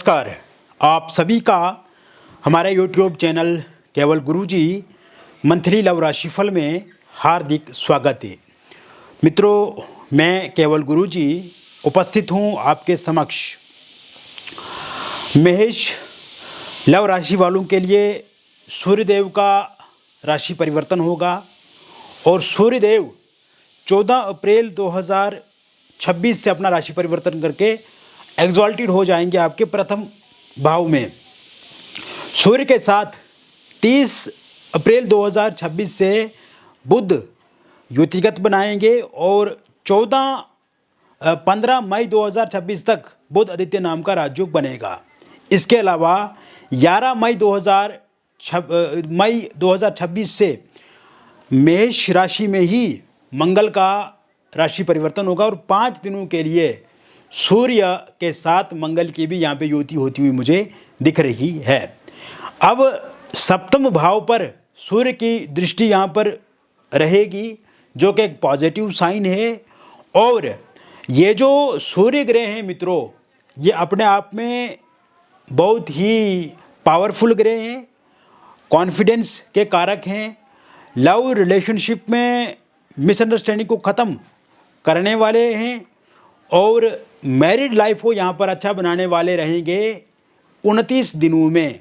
नमस्कार। आप सभी का हमारे YouTube चैनल केवल गुरुजी मंथली लव राशिफल में हार्दिक स्वागत है। मित्रों, मैं केवल गुरुजी उपस्थित हूँ आपके समक्ष। मेष लव राशि वालों के लिए सूर्यदेव का राशि परिवर्तन होगा और सूर्यदेव 14 अप्रैल 2026 से अपना राशि परिवर्तन करके एग्जॉल्टेड हो जाएंगे आपके प्रथम भाव में। सूर्य के साथ 30 अप्रैल 2026 से बुध युतिगत बनाएंगे और 15 मई 2026 तक बुध आदित्य नाम का राजयोग बनेगा। इसके अलावा 11 मई 2026 से मेष राशि में ही मंगल का राशि परिवर्तन होगा और 5 दिनों के लिए सूर्य के साथ मंगल की भी यहाँ पे युति होती हुई मुझे दिख रही है। अब सप्तम भाव पर सूर्य की दृष्टि यहाँ पर रहेगी, जो कि एक पॉजिटिव साइन है। और ये जो सूर्य ग्रह हैं मित्रों, ये अपने आप में बहुत ही पावरफुल ग्रह हैं, कॉन्फिडेंस के कारक हैं, लव रिलेशनशिप में मिसअंडरस्टैंडिंग को ख़त्म करने वाले हैं और मैरिड लाइफ को यहाँ पर अच्छा बनाने वाले रहेंगे 29 दिनों में,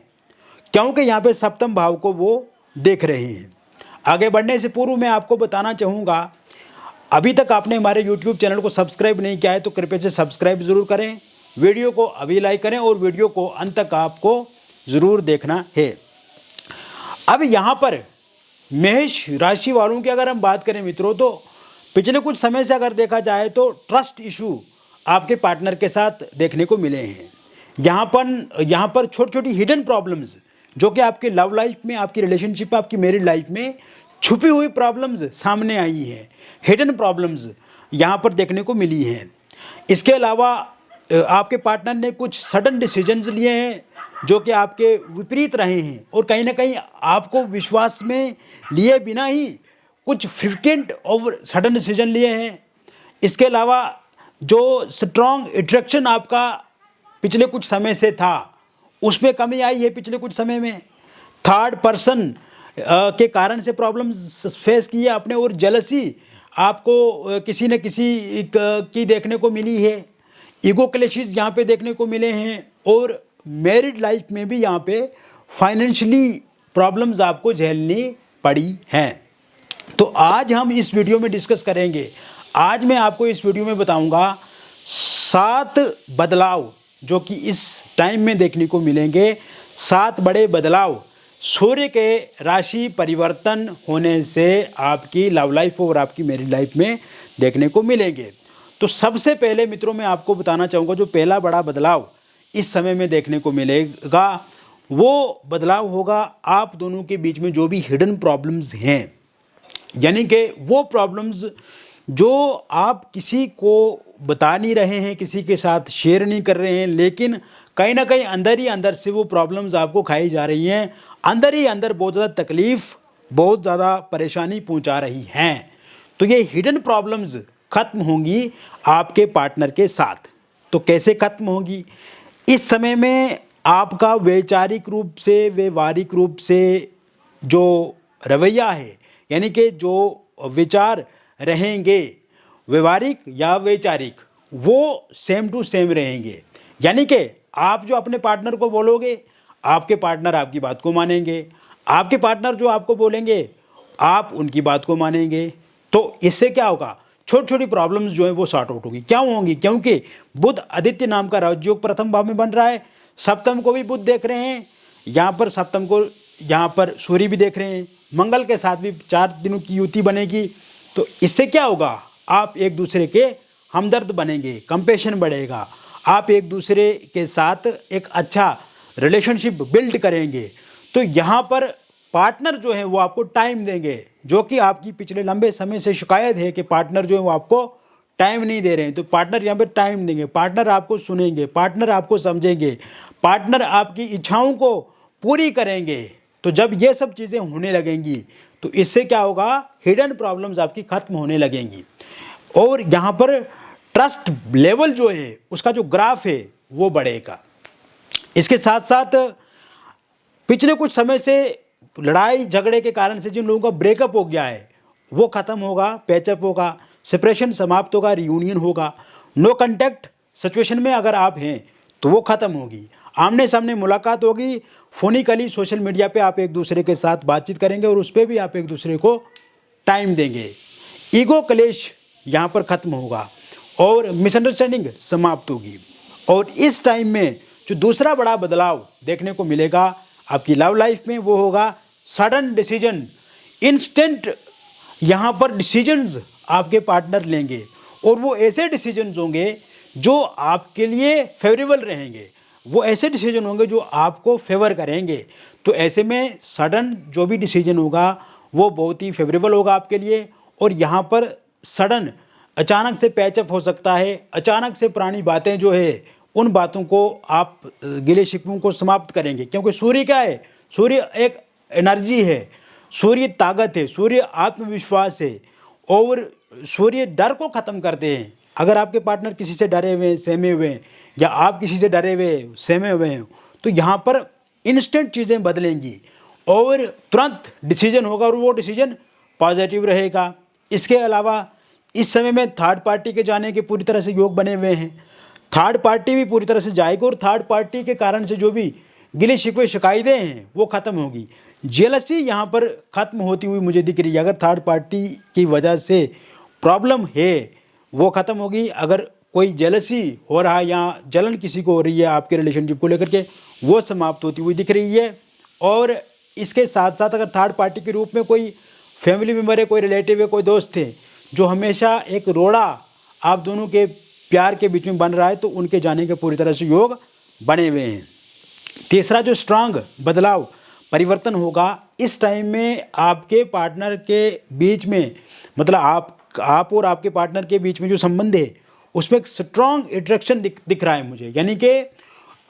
क्योंकि यहाँ पे सप्तम भाव को वो देख रहे हैं। आगे बढ़ने से पूर्व मैं आपको बताना चाहूँगा, अभी तक आपने हमारे YouTube चैनल को सब्सक्राइब नहीं किया है तो कृपया से सब्सक्राइब ज़रूर करें, वीडियो को अभी लाइक करें और वीडियो को अंत तक आपको ज़रूर देखना है। अब यहाँ पर मेष राशि वालों की अगर हम बात करें मित्रों, तो पिछले कुछ समय से अगर देखा जाए तो ट्रस्ट इशू आपके पार्टनर के साथ देखने को मिले हैं। यहाँ पर छोटी छोटी हिडन प्रॉब्लम्स जो कि आपके लव लाइफ में, आपकी रिलेशनशिप, आपकी मैरिड लाइफ में छुपी हुई प्रॉब्लम्स सामने आई हैं, हिडन प्रॉब्लम्स यहाँ पर देखने को मिली हैं। इसके अलावा आपके पार्टनर ने कुछ सडन डिसीजंस लिए हैं जो कि आपके विपरीत रहे हैं और कहीं ना कहीं आपको विश्वास में लिए बिना ही कुछ फ्रिक्वेंट और सडन डिसीजन लिए हैं। इसके अलावा जो स्ट्रॉन्ग अट्रैक्शन आपका पिछले कुछ समय से था, उसमें कमी आई है पिछले कुछ समय में। थर्ड पर्सन के कारण से प्रॉब्लम्स फेस की है आपने और जेलसी आपको किसी न किसी की देखने को मिली है। ईगो क्लैशेस यहाँ पे देखने को मिले हैं और मैरिड लाइफ में भी यहाँ पे फाइनेंशियली प्रॉब्लम्स आपको झेलनी पड़ी हैं। तो आज हम इस वीडियो में डिस्कस करेंगे, आज मैं आपको इस वीडियो में बताऊंगा 7 बदलाव जो कि इस टाइम में देखने को मिलेंगे। 7 बड़े बदलाव सूर्य के राशि परिवर्तन होने से आपकी लव लाइफ और आपकी मैरिड लाइफ में देखने को मिलेंगे। तो सबसे पहले मित्रों मैं आपको बताना चाहूँगा, जो पहला बड़ा बदलाव इस समय में देखने को मिलेगा वो बदलाव होगा आप दोनों के बीच में जो भी हिडन प्रॉब्लम्स हैं, यानी कि वो प्रॉब्लम्स जो आप किसी को बता नहीं रहे हैं, किसी के साथ शेयर नहीं कर रहे हैं, लेकिन कहीं ना कहीं अंदर ही अंदर से वो प्रॉब्लम्स आपको खाई जा रही हैं, अंदर ही अंदर बहुत ज़्यादा तकलीफ़, बहुत ज़्यादा परेशानी पहुंचा रही हैं। तो ये हिडन प्रॉब्लम्स ख़त्म होंगी आपके पार्टनर के साथ। तो कैसे ख़त्म होंगी? इस समय में आपका वैचारिक रूप से, व्यवहारिक रूप से जो रवैया है, यानी कि जो विचार रहेंगे व्यवहारिक या वैचारिक, वो सेम टू सेम रहेंगे। यानी कि आप जो अपने पार्टनर को बोलोगे, आपके पार्टनर आपकी बात को मानेंगे, आपके पार्टनर जो आपको बोलेंगे आप उनकी बात को मानेंगे। तो इससे क्या होगा, छोटी छोटी प्रॉब्लम्स जो है वो सॉर्ट आउट होगी। क्यों होंगी? क्योंकि बुध आदित्य नाम का राजयोग प्रथम भाव में बन रहा है, सप्तम को भी बुध देख रहे हैं, यहाँ पर सप्तम को यहाँ पर सूर्य भी देख रहे हैं, मंगल के साथ भी 4 दिनों की युति बनेगी। तो इससे क्या होगा, आप एक दूसरे के हमदर्द बनेंगे, कंपैशन बढ़ेगा, आप एक दूसरे के साथ एक अच्छा रिलेशनशिप बिल्ड करेंगे। तो यहाँ पर पार्टनर जो है वो आपको टाइम देंगे, जो कि आपकी पिछले लंबे समय से शिकायत है कि पार्टनर जो है वो आपको टाइम नहीं दे रहे हैं। तो पार्टनर यहाँ पर टाइम देंगे, पार्टनर आपको सुनेंगे, पार्टनर आपको समझेंगे, पार्टनर आपकी इच्छाओं को पूरी करेंगे। तो जब ये सब चीज़ें होने लगेंगी तो इससे क्या होगा, हिडन प्रॉब्लम्स आपकी खत्म होने लगेंगी और यहाँ पर ट्रस्ट लेवल जो है उसका जो ग्राफ है वो बढ़ेगा। इसके साथ साथ पिछले कुछ समय से लड़ाई झगड़े के कारण से जिन लोगों का ब्रेकअप हो गया है वो ख़त्म होगा, पैचअप होगा, सेपरेशन समाप्त होगा, रियूनियन होगा। नो कांटेक्ट सिचुएशन में अगर आप हैं तो वो ख़त्म होगी। आमने सामने मुलाकात होगी, फोनिकली सोशल मीडिया पे आप एक दूसरे के साथ बातचीत करेंगे और उस पर भी आप एक दूसरे को टाइम देंगे। ईगो क्लेश यहाँ पर ख़त्म होगा और मिसअंडरस्टैंडिंग समाप्त होगी। और इस टाइम में जो दूसरा बड़ा बदलाव देखने को मिलेगा आपकी लव लाइफ में वो होगा सडन डिसीजन। इंस्टेंट यहाँ पर डिसीजंस आपके पार्टनर लेंगे और वो ऐसे डिसीजंस होंगे जो आपके लिए फेवरेबल रहेंगे, वो ऐसे डिसीजन होंगे जो आपको फेवर करेंगे। तो ऐसे में सडन जो भी डिसीजन होगा वो बहुत ही फेवरेबल होगा आपके लिए। और यहाँ पर सडन अचानक से पैचअप हो सकता है, अचानक से पुरानी बातें जो है उन बातों को आप गिले शिकवों को समाप्त करेंगे, क्योंकि सूर्य क्या है, सूर्य एक एनर्जी है, सूर्य ताकत है, सूर्य आत्मविश्वास है और सूर्य डर को ख़त्म करते हैं। अगर आपके पार्टनर किसी से डरे हुए हैं, सहमे हुए हैं, या आप किसी से डरे हुए सहमे हुए हैं, तो यहाँ पर इंस्टेंट चीज़ें बदलेंगी और तुरंत डिसीजन होगा और वो डिसीजन पॉजिटिव रहेगा। इसके अलावा इस समय में थर्ड पार्टी के जाने के पूरी तरह से योग बने हुए हैं। थर्ड पार्टी भी पूरी तरह से जाएगी और थर्ड पार्टी के कारण से जो भी गिले शिकवे शिकायतें हैं वो ख़त्म होगी। जेलसी यहाँ पर ख़त्म होती हुई मुझे दिख रही है। अगर थर्ड पार्टी की वजह से प्रॉब्लम है वो ख़त्म होगी। अगर कोई जेलसी हो रहा है या जलन किसी को हो रही है आपके रिलेशनशिप को लेकर के, वो समाप्त होती हुई दिख रही है। और इसके साथ साथ अगर थर्ड पार्टी के रूप में कोई फैमिली मेम्बर है, कोई रिलेटिव है, कोई दोस्त है जो हमेशा एक रोड़ा आप दोनों के प्यार के बीच में बन रहा है, तो उनके जाने के पूरी तरह से योग बने हुए हैं। तीसरा जो स्ट्रांग बदलाव परिवर्तन होगा इस टाइम में आपके पार्टनर के बीच में, मतलब आप और आपके पार्टनर के बीच में जो संबंध है उसमें एक स्ट्रांग अट्रैक्शन दिख रहा है मुझे। यानी कि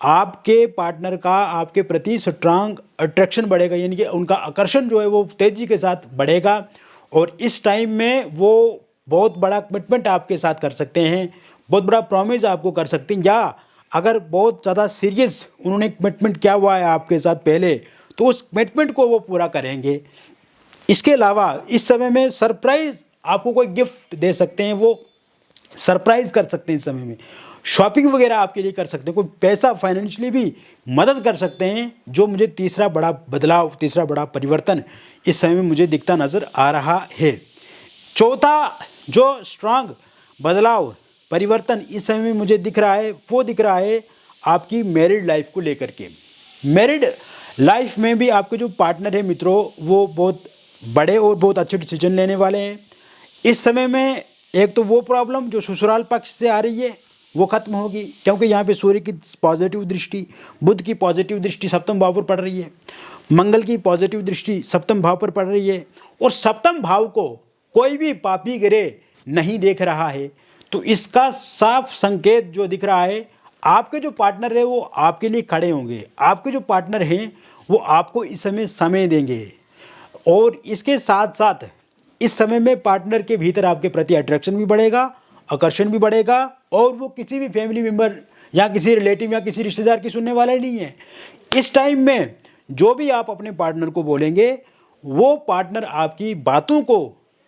आपके पार्टनर का आपके प्रति स्ट्रांग अट्रैक्शन बढ़ेगा, यानी कि उनका आकर्षण जो है वो तेज़ी के साथ बढ़ेगा। और इस टाइम में वो बहुत बड़ा कमिटमेंट आपके साथ कर सकते हैं, बहुत बड़ा प्रॉमिस आपको कर सकते हैं, या अगर बहुत ज़्यादा सीरियस उन्होंने कमिटमेंट किया हुआ है आपके साथ पहले तो उस कमिटमेंट को वो पूरा करेंगे। इसके अलावा इस समय में सरप्राइज़ आपको कोई गिफ्ट दे सकते हैं, वो सरप्राइज़ कर सकते हैं। इस समय में शॉपिंग वगैरह आपके लिए कर सकते हैं, कोई पैसा फाइनेंशियली भी मदद कर सकते हैं। जो मुझे तीसरा बड़ा बदलाव, तीसरा बड़ा परिवर्तन इस समय में मुझे दिखता नज़र आ रहा है। चौथा जो स्ट्रांग बदलाव परिवर्तन इस समय में मुझे दिख रहा है वो दिख रहा है आपकी मैरिड लाइफ को लेकर के। मैरिड लाइफ में भी आपके जो पार्टनर है मित्रों वो बहुत बड़े और बहुत अच्छे डिसीजन लेने वाले हैं। इस समय में एक तो वो प्रॉब्लम जो ससुराल पक्ष से आ रही है वो खत्म होगी, क्योंकि यहाँ पे सूर्य की पॉजिटिव दृष्टि, बुध की पॉजिटिव दृष्टि सप्तम भाव पर पड़ रही है, मंगल की पॉजिटिव दृष्टि सप्तम भाव पर पड़ रही है और सप्तम भाव को कोई भी पापी ग्रह नहीं देख रहा है। तो इसका साफ संकेत जो दिख रहा है आपके जो पार्टनर है वो आपके लिए खड़े होंगे, आपके जो पार्टनर हैं वो आपको इस समय देंगे। और इसके साथ साथ इस समय में पार्टनर के भीतर आपके प्रति अट्रैक्शन भी बढ़ेगा, आकर्षण भी बढ़ेगा और वो किसी भी फैमिली मेम्बर या किसी रिलेटिव या किसी रिश्तेदार की सुनने वाले नहीं है। इस टाइम में जो भी आप अपने पार्टनर को बोलेंगे वो पार्टनर आपकी बातों को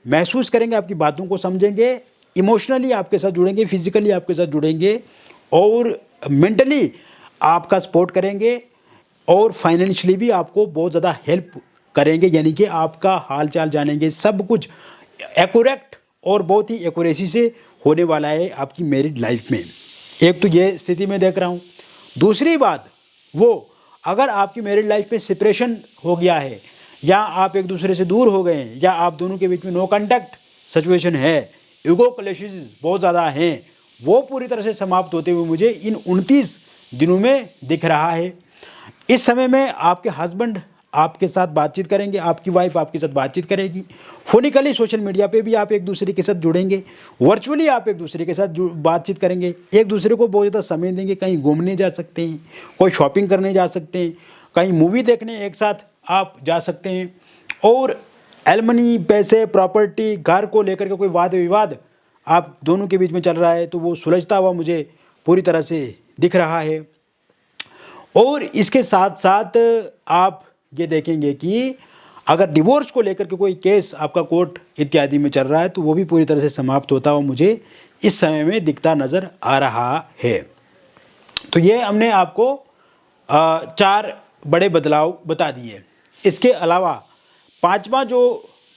महसूस करेंगे, आपकी बातों को समझेंगे, इमोशनली आपके साथ जुड़ेंगे, फिजिकली आपके साथ जुड़ेंगे और मेंटली आपका सपोर्ट करेंगे और फाइनेंशियली भी आपको बहुत ज़्यादा हेल्प करेंगे। यानी कि आपका हाल चाल जानेंगे, सब कुछ एक्यूरेट और बहुत ही एक्यूरेसी से होने वाला है आपकी मैरिड लाइफ में। एक तो ये स्थिति में देख रहा हूँ। दूसरी बात वो अगर आपकी मैरिड लाइफ में सेपरेशन हो गया है या आप एक दूसरे से दूर हो गए हैं या आप दोनों के बीच में नो कांटेक्ट सिचुएशन है, ईगो क्लैशेस बहुत ज़्यादा हैं, वो पूरी तरह से समाप्त होते हुए मुझे इन 29 दिनों में दिख रहा है। इस समय में आपके हस्बैंड आपके साथ बातचीत करेंगे, आपकी वाइफ आपके साथ बातचीत करेगी, फोनिकली सोशल मीडिया पे भी आप एक दूसरे के साथ जुड़ेंगे, वर्चुअली आप एक दूसरे के साथ बातचीत करेंगे, एक दूसरे को बहुत ज़्यादा समय देंगे, कहीं घूमने जा सकते हैं, कोई शॉपिंग करने जा सकते हैं, कहीं मूवी देखने एक साथ आप जा सकते हैं। और एलमनी, पैसे, प्रॉपर्टी, घर को लेकर के कोई वाद विवाद आप दोनों के बीच में चल रहा है तो वो सुलझता हुआ मुझे पूरी तरह से दिख रहा है। और इसके साथ साथ आप ये देखेंगे कि अगर डिवोर्स को लेकर के कोई केस आपका कोर्ट इत्यादि में चल रहा है तो वो भी पूरी तरह से समाप्त होता हुआ मुझे इस समय में दिखता नज़र आ रहा है। तो ये हमने आपको 4 बड़े बदलाव बता दिए। इसके अलावा 5वां जो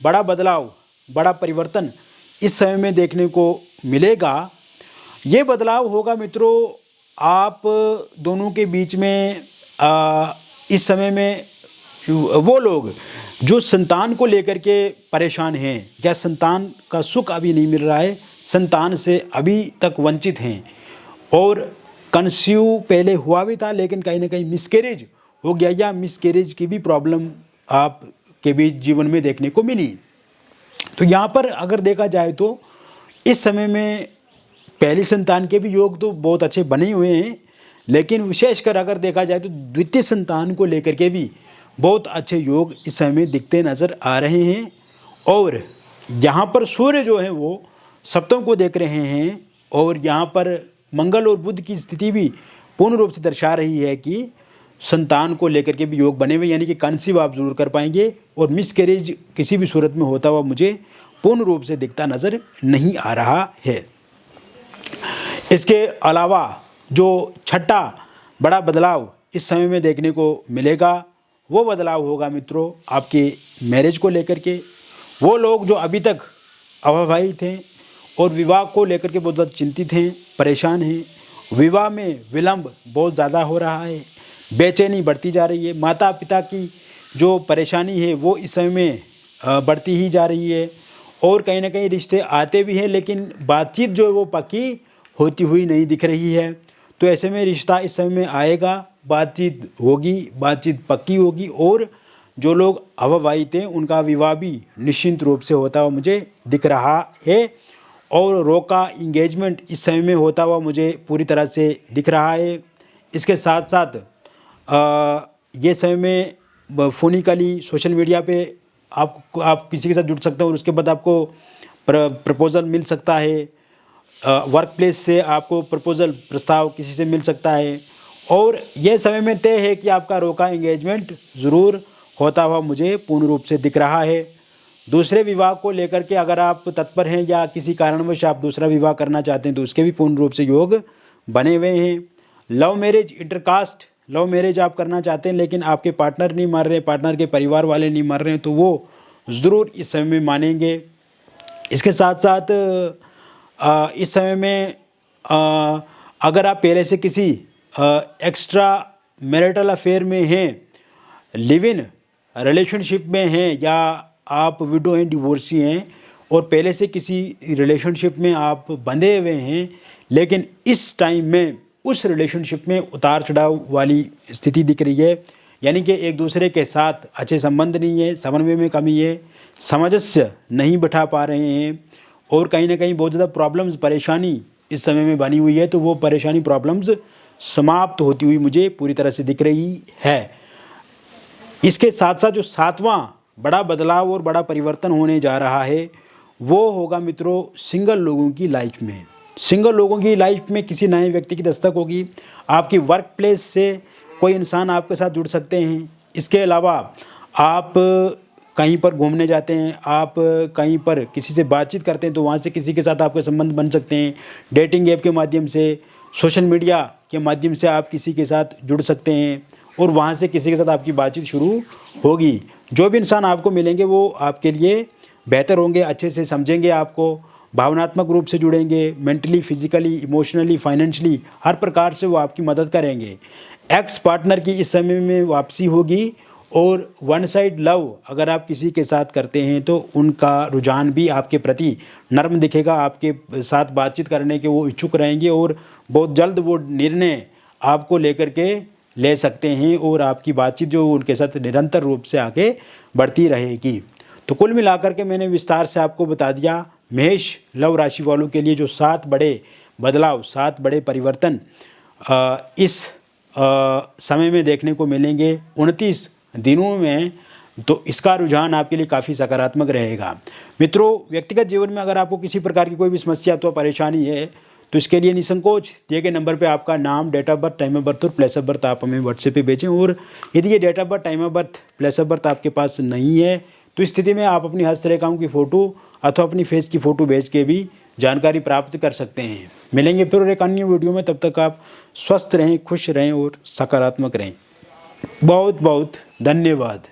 बड़ा बदलाव, बड़ा परिवर्तन इस समय में देखने को मिलेगा, ये बदलाव होगा मित्रों आप दोनों के बीच में इस समय में वो लोग जो संतान को लेकर के परेशान हैं या संतान का सुख अभी नहीं मिल रहा है, संतान से अभी तक वंचित हैं और कंसीव पहले हुआ भी था लेकिन कहीं ना कहीं मिसकैरेज हो गया या मिसकैरेज की भी प्रॉब्लम आपके बीच जीवन में देखने को मिली। तो यहाँ पर अगर देखा जाए तो इस समय में पहली संतान के भी योग तो बहुत अच्छे बने हुए हैं, लेकिन विशेषकर अगर देखा जाए तो द्वितीय संतान को लेकर के भी बहुत अच्छे योग इस समय में दिखते नज़र आ रहे हैं। और यहाँ पर सूर्य जो है वो सप्तम को देख रहे हैं और यहाँ पर मंगल और बुध की स्थिति भी पूर्ण रूप से दर्शा रही है कि संतान को लेकर के भी योग बने हुए, यानी कि कंसीव आप जरूर कर पाएंगे और मिसकैरेज किसी भी सूरत में होता हुआ मुझे पूर्ण रूप से दिखता नज़र नहीं आ रहा है। इसके अलावा जो छठा बड़ा बदलाव इस समय में देखने को मिलेगा वो बदलाव होगा मित्रों आपके मैरिज को लेकर के। वो लोग जो अभी तक अविवाहित हैं और विवाह को लेकर के बहुत ज़्यादा चिंतित हैं, परेशान हैं, विवाह में विलंब बहुत ज़्यादा हो रहा है, बेचैनी बढ़ती जा रही है, माता पिता की जो परेशानी है वो इस समय में बढ़ती ही जा रही है और कहीं ना कहीं रिश्ते आते भी हैं लेकिन बातचीत जो है वो पक्की होती हुई नहीं दिख रही है। तो ऐसे में रिश्ता इस समय में आएगा, बातचीत होगी, बातचीत पक्की होगी और जो लोग अविवाहित हैं उनका विवाह भी निश्चिंत रूप से होता हुआ मुझे दिख रहा है और रोका इंगेजमेंट इस समय में होता हुआ मुझे पूरी तरह से दिख रहा है। इसके साथ साथ ये समय में फोनिकली सोशल मीडिया पे आप किसी के साथ जुड़ सकते हो और उसके बाद आपको प्रपोज़ल मिल सकता है, वर्क प्लेस से आपको प्रपोज़ल प्रस्ताव किसी से मिल सकता है और यह समय में तय है कि आपका रोका एंगेजमेंट ज़रूर होता हुआ मुझे पूर्ण रूप से दिख रहा है। दूसरे विवाह को लेकर के अगर आप तत्पर हैं या किसी कारणवश आप दूसरा विवाह करना चाहते हैं तो उसके भी पूर्ण रूप से योग बने हुए हैं। Love marriage, intercaste love marriage आप करना चाहते हैं लेकिन आपके पार्टनर नहीं मान रहे, पार्टनर के परिवार वाले नहीं मान रहे हैं तो वो ज़रूर इस समय में मानेंगे। इसके साथ साथ इस समय में अगर आप पहले से किसी एक्स्ट्रा मैरिटल अफेयर में हैं, लिव इन रिलेशनशिप में हैं या आप विडो हैं, डिवोर्सी हैं और पहले से किसी रिलेशनशिप में आप बंधे हुए हैं लेकिन इस टाइम में उस रिलेशनशिप में उतार चढ़ाव वाली स्थिति दिख रही है, यानी कि एक दूसरे के साथ अच्छे संबंध नहीं है, समन्वय में कमी है, सामंजस्य नहीं बिठा पा रहे हैं और कहीं ना कहीं बहुत ज़्यादा प्रॉब्लम्स, परेशानी इस समय में बनी हुई है तो वो परेशानी, प्रॉब्लम्स समाप्त होती हुई मुझे पूरी तरह से दिख रही है। इसके साथ साथ जो 7वां बड़ा बदलाव और बड़ा परिवर्तन होने जा रहा है वो होगा मित्रों सिंगल लोगों की लाइफ में। सिंगल लोगों की लाइफ में किसी नए व्यक्ति की दस्तक होगी, आपकी वर्क प्लेस से कोई इंसान आपके साथ जुड़ सकते हैं। इसके अलावा आप कहीं पर घूमने जाते हैं, आप कहीं पर किसी से बातचीत करते हैं तो वहाँ से किसी के साथ आपके संबंध बन सकते हैं। डेटिंग ऐप के माध्यम से, सोशल मीडिया के माध्यम से आप किसी के साथ जुड़ सकते हैं और वहाँ से किसी के साथ आपकी बातचीत शुरू होगी। जो भी इंसान आपको मिलेंगे वो आपके लिए बेहतर होंगे, अच्छे से समझेंगे आपको, भावनात्मक रूप से जुड़ेंगे, मेंटली, फिजिकली, इमोशनली, फाइनेंशियली हर प्रकार से वो आपकी मदद करेंगे। एक्स पार्टनर की इस समय में वापसी होगी और वन साइड लव अगर आप किसी के साथ करते हैं तो उनका रुझान भी आपके प्रति नर्म दिखेगा, आपके साथ बातचीत करने के वो इच्छुक रहेंगे और बहुत जल्द वो निर्णय आपको लेकर के ले सकते हैं और आपकी बातचीत जो उनके साथ निरंतर रूप से आगे बढ़ती रहेगी। तो कुल मिलाकर के मैंने विस्तार से आपको बता दिया मेष लव राशि वालों के लिए जो 7 बड़े बदलाव, 7 बड़े परिवर्तन इस समय में देखने को मिलेंगे 29 दिनों में, तो इसका रुझान आपके लिए काफ़ी सकारात्मक रहेगा। मित्रों, व्यक्तिगत जीवन में अगर आपको किसी प्रकार की कोई भी समस्या अथवा परेशानी है तो इसके लिए निसंकोच दिए गए नंबर पे आपका नाम, date of birth, time of birth और प्लेस ऑफ बर्थ आप हमें व्हाट्सएप पे भेजें। और यदि ये date of birth, time of birth, place of birth आपके पास नहीं है तो इस स्थिति में आप अपनी हस्तरेखाओं की फ़ोटो अथवा अपनी फेस की फ़ोटो भेज के भी जानकारी प्राप्त कर सकते हैं। मिलेंगे फिर एक अन्य वीडियो में, तब तक आप स्वस्थ रहें, खुश रहें और सकारात्मक रहें। बहुत बहुत धन्यवाद।